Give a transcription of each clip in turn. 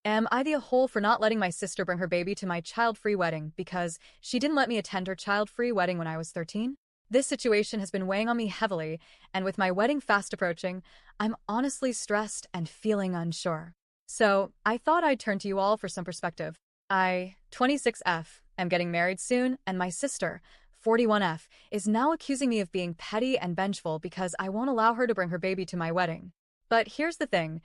Am I the a-hole for not letting my sister bring her baby to my child-free wedding because she didn't let me attend her child-free wedding when I was 13? This situation has been weighing on me heavily, and with my wedding fast approaching, I'm honestly stressed and feeling unsure. So, I thought I'd turn to you all for some perspective. I, 26F, am getting married soon, and my sister, 41F, is now accusing me of being petty and vengeful because I won't allow her to bring her baby to my wedding. But here's the thing.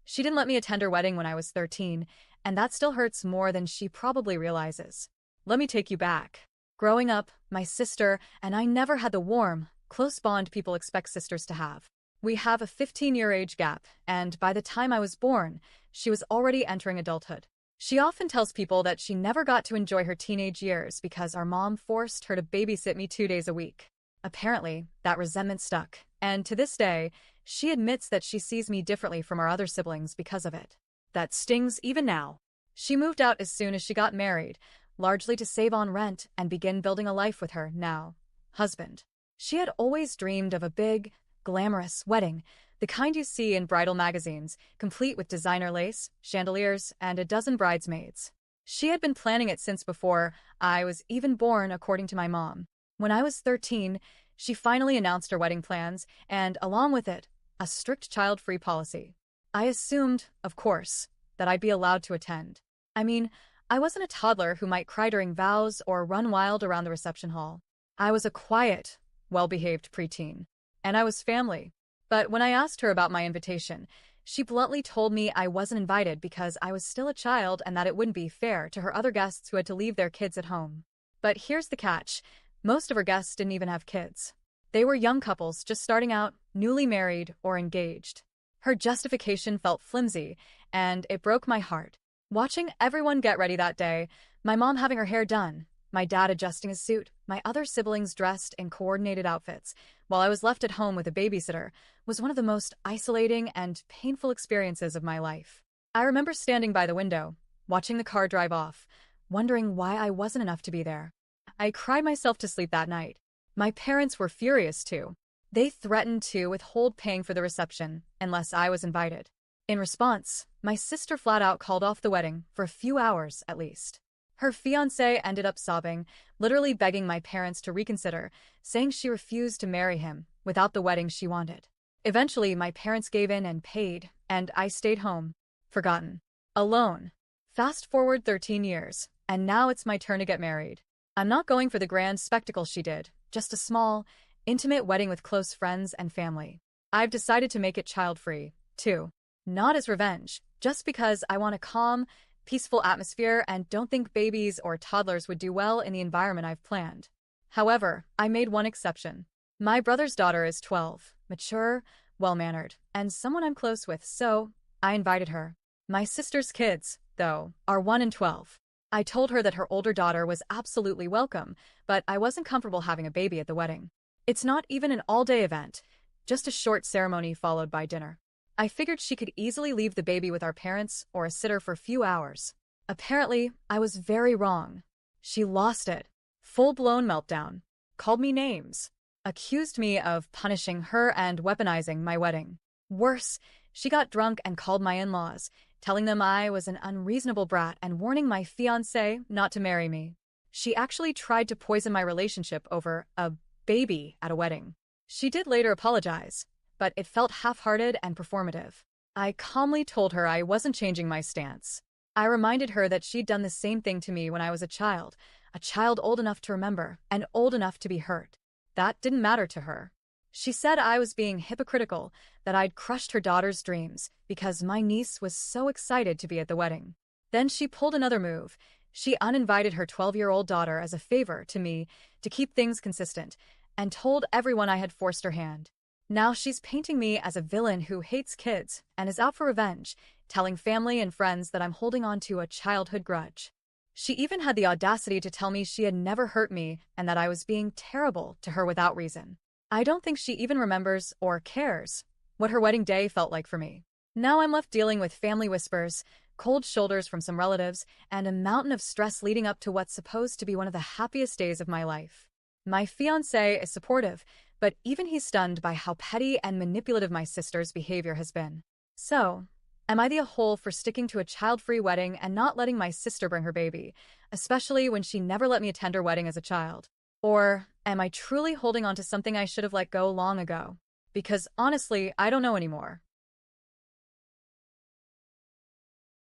She didn't let me attend her wedding when I was 13, and that still hurts more than she probably realizes. Let me take you back. Growing up, my sister and I never had the warm, close bond people expect sisters to have. We have a 15-year age gap, and by the time I was born, she was already entering adulthood. She often tells people that she never got to enjoy her teenage years because our mom forced her to babysit me 2 days a week. Apparently, that resentment stuck, and to this day, she admits that she sees me differently from our other siblings because of it. That stings even now. She moved out as soon as she got married, largely to save on rent and begin building a life with her now husband. She had always dreamed of a big, glamorous wedding, the kind you see in bridal magazines, complete with designer lace, chandeliers, and a dozen bridesmaids. She had been planning it since before I was even born, according to my mom. When I was 13, she finally announced her wedding plans, and along with it, a strict child-free policy. I assumed, of course, that I'd be allowed to attend. I mean, I wasn't a toddler who might cry during vows or run wild around the reception hall. I was a quiet, well-behaved preteen. And I was family. But when I asked her about my invitation, she bluntly told me I wasn't invited because I was still a child and that it wouldn't be fair to her other guests who had to leave their kids at home. But here's the catch. Most of her guests didn't even have kids. They were young couples just starting out, newly married or engaged. Her justification felt flimsy, and it broke my heart. Watching everyone get ready that day, my mom having her hair done, my dad adjusting his suit, my other siblings dressed in coordinated outfits, while I was left at home with a babysitter, was one of the most isolating and painful experiences of my life. I remember standing by the window, watching the car drive off, wondering why I wasn't enough to be there. I cried myself to sleep that night. My parents were furious too. They threatened to withhold paying for the reception unless I was invited. In response, my sister flat out called off the wedding for a few hours at least. Her fiancé ended up sobbing, literally begging my parents to reconsider, saying she refused to marry him without the wedding she wanted. Eventually, my parents gave in and paid, and I stayed home, forgotten, alone. Fast forward 13 years, and now it's my turn to get married. I'm not going for the grand spectacle she did, just a small, intimate wedding with close friends and family. I've decided to make it child-free, too. Not as revenge, just because I want a calm, peaceful atmosphere and don't think babies or toddlers would do well in the environment I've planned. However, I made one exception. My brother's daughter is 12, mature, well-mannered, and someone I'm close with, so I invited her. My sister's kids, though, are 1 and 12. I told her that her older daughter was absolutely welcome, but I wasn't comfortable having a baby at the wedding. It's not even an all-day event, just a short ceremony followed by dinner. I figured she could easily leave the baby with our parents or a sitter for a few hours. Apparently, I was very wrong. She lost it. Full-blown meltdown. Called me names. Accused me of punishing her and weaponizing my wedding. Worse, she got drunk and called my in-laws, telling them I was an unreasonable brat and warning my fiancé not to marry me. She actually tried to poison my relationship over a baby at a wedding. She did later apologize, but it felt half-hearted and performative. I calmly told her I wasn't changing my stance. I reminded her that she'd done the same thing to me when I was a child old enough to remember and old enough to be hurt. That didn't matter to her. She said I was being hypocritical, that I'd crushed her daughter's dreams because my niece was so excited to be at the wedding. Then she pulled another move. She uninvited her 12-year-old daughter as a favor to me to keep things consistent, and told everyone I had forced her hand. Now she's painting me as a villain who hates kids and is out for revenge, telling family and friends that I'm holding on to a childhood grudge. She even had the audacity to tell me she had never hurt me and that I was being terrible to her without reason. I don't think she even remembers or cares what her wedding day felt like for me. Now I'm left dealing with family whispers, cold shoulders from some relatives, and a mountain of stress leading up to what's supposed to be one of the happiest days of my life. My fiancé is supportive, but even he's stunned by how petty and manipulative my sister's behavior has been. So, Am I the a-hole for sticking to a child-free wedding and not letting my sister bring her baby, especially when she never let me attend her wedding as a child? Or am I truly holding on to something I should have let go long ago? Because honestly, I don't know anymore.